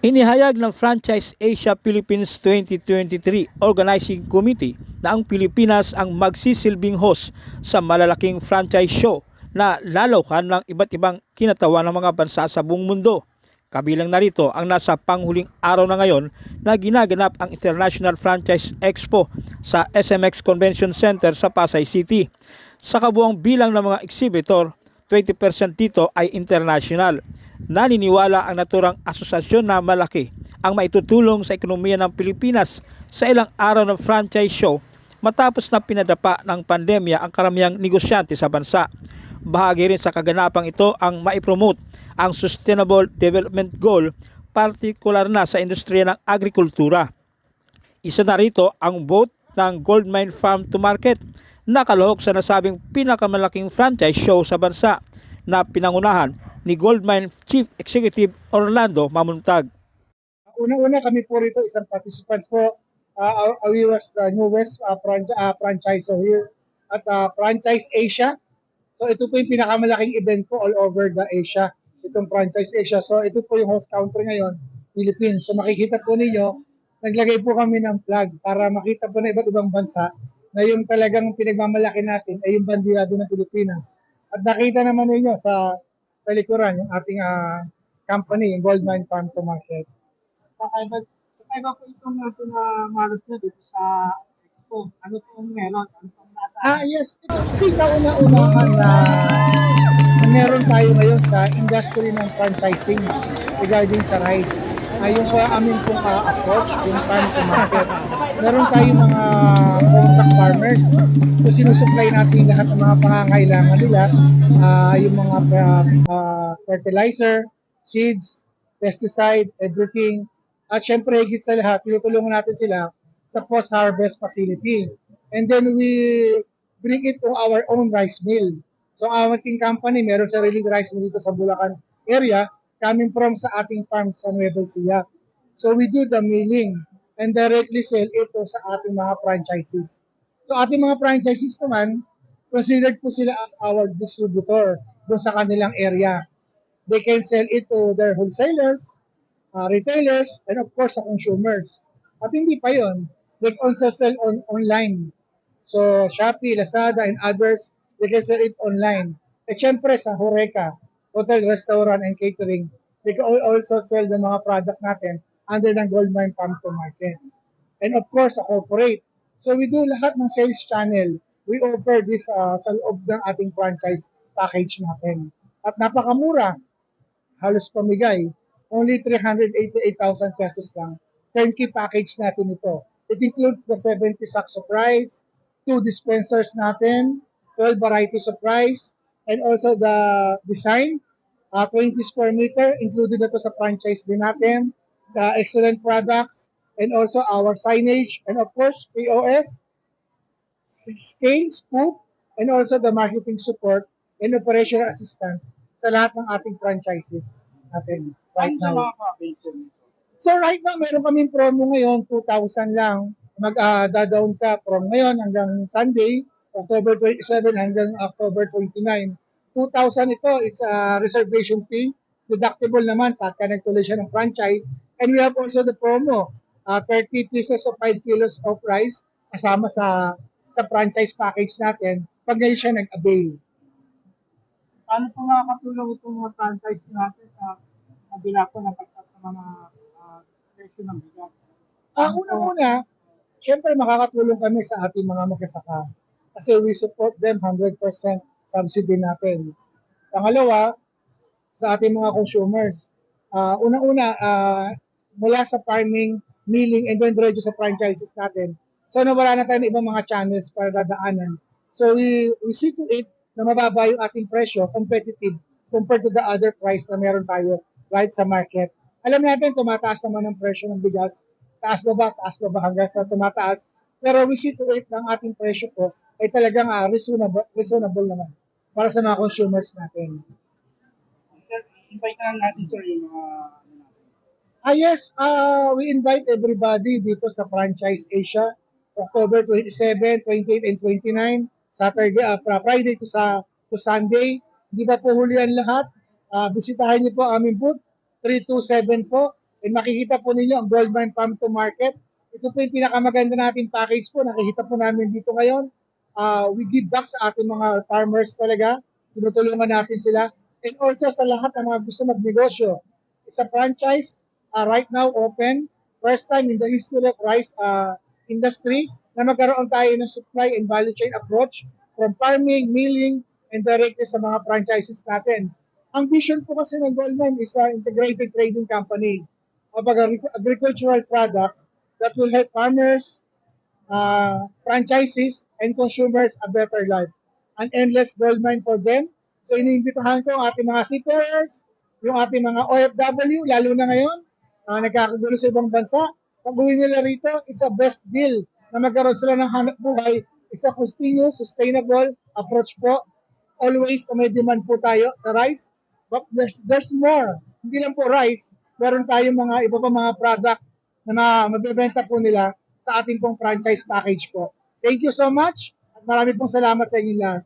Inihayag ng Franchise Asia Philippines 2023 Organizing Committee na ang Pilipinas ang magsisilbing host sa malalaking franchise show na lalawakan ng iba't ibang kinatawan ng mga bansa sa buong mundo. Kabilang narito ang nasa panghuling araw na ngayon na ginaganap ang International Franchise Expo sa SMX Convention Center sa Pasay City. Sa kabuang bilang ng mga exhibitor, 20% dito ay international. Naniniwala ang naturang asosasyon na malaki ang maitutulong sa ekonomiya ng Pilipinas sa ilang araw ng franchise show matapos na pinadapa ng pandemya ang karamihang negosyante sa bansa. Bahagi rin sa kaganapang ito ang maipromote ang Sustainable Development Goal, partikular na sa industriya ng agrikultura. Isa na rito ang vote ng Goldmine Farm to Market na kalahok sa nasabing pinakamalaking franchise show sa bansa na pinangunahan ni Goldmine Chief Executive Orlando Mamuntag. Una-una kami po rito, isang participants po. We was the newest franchisor here at Franchise Asia. So ito po yung pinakamalaking event po all over the Asia, itong Franchise Asia. So ito po yung host country ngayon, Philippines. So makikita po ninyo, naglagay po kami ng flag para makita po na iba't ibang bansa na yung talagang pinagmamalaki natin ay yung bandila din ng Pilipinas. At nakita naman ninyo sa likuran yung ating company, yung Goldmine Farm to Market. Kakaiba po itong pinamarot nyo dito sa Expo. Ano pong meron? Ano pong nasa? Yes. Ito kasi kauna-unahan na meron tayo ngayon sa industry ng franchising regarding sa rice. Yung amin pong approach, yung farm to market. Meron tayong mga contract farmers. So sinusupply natin lahat ng mga pangangailangan nila. Yung mga fertilizer, seeds, pesticide, everything. At syempre, higit sa lahat, tinutulungan natin sila sa post-harvest facility. And then we bring it to our own rice mill. So our ating company, meron sariling rice mill dito sa Bulacan area, coming from sa ating farm sa Nueva Ecija. So we do the milling and directly sell ito sa ating mga franchises. So ating mga franchises naman, considered po sila as our distributor doon sa kanilang area. They can sell it to their wholesalers, retailers, and of course sa consumers. At hindi pa yon, they also sell online. So Shopee, Lazada, and others, they can sell it online. At syempre sa Horeca, hotel, restaurant, and catering, they can also sell the mga product natin under ng Goldmine Farm to Market. And of course, sa corporate. So we do lahat ng sales channel. We offer this sa loob ng ating franchise package natin. At napakamura, halos pamigay. Only 388,000 pesos lang. Turnkey package natin ito. It includes the 70 sacks of rice, 2 dispensers natin, 12 varieties of rice, and also the design, 20 square meter, included na ito sa franchise din natin, the excellent products, and also our signage, and of course, POS, scale, scoop, and also the marketing support and operational assistance sa lahat ng ating franchises natin right now. So right now, meron kaming promo ngayon, 2,000 lang. Mag-down ka from ngayon hanggang Sunday, October 27 hanggang October 29. 2,000 ito is a reservation fee. Deductible naman pagka nagtuloy siya ng franchise. And we have also the promo, 30 pieces of 5 kilos of rice kasama sa franchise package natin pag ngayon siya nag-avail. Paano po makakatulong itong mga franchise natin sa kabila po ng pagtas sa mga presyo ng bigas? Unang-una, syempre makakatulong kami sa ating mga magsasaka kasi we support them 100% subsidy natin. Pangalawa, sa ating mga consumers, unang-una, mula sa farming, milling, and then diretso sa franchises natin. So nawala na tayo ng ibang mga channels para dadaanan. So we see to it na mababa yung ating presyo, competitive, compared to the other price na meron tayo right sa market. Alam natin, tumataas naman ang presyo ng bigas, taas baba hanggang sa tumataas. Pero we see to it na ang ating presyo po ay talagang reasonable naman para sa mga consumers natin. Invite na natin sir yung mga Yes, we invite everybody dito sa Franchise Asia, October 27, 28, and 29, Saturday, Friday to Sunday. Hindi pa po huli ang lahat. Bisitahin niyo po aming booth, 327 po, And makikita po ninyo ang Goldmine Farm to Market. Ito po yung pinakamaganda nating package po. Nakikita po namin dito ngayon. We give back sa ating mga farmers talaga. Tinutulungan natin sila. And also sa lahat ng mga gusto magnegosyo. It's a franchise right now open. First time in the history of rice industry na magkaroon tayo ng supply and value chain approach from farming, milling, and directly sa mga franchises natin. Ang vision po kasi ng Goldmine is an integrated trading company of agricultural products that will help farmers, franchises, and consumers a better life. An endless goldmine for them. So iniimbitahan ko ang ating mga seafarers, yung ating mga OFW, lalo na ngayon, nagkakagulo sa ibang bansa. Pag-uwi nila rito, is a best deal na magkaroon sila ng hanap buhay. Is a continuous, sustainable approach po. Always may demand po tayo sa rice. But there's more. Hindi lang po rice, meron tayong mga iba pa mga product na mabibenta po nila sa ating pong franchise package po. Thank you so much at marami pong salamat sa inyo lahat.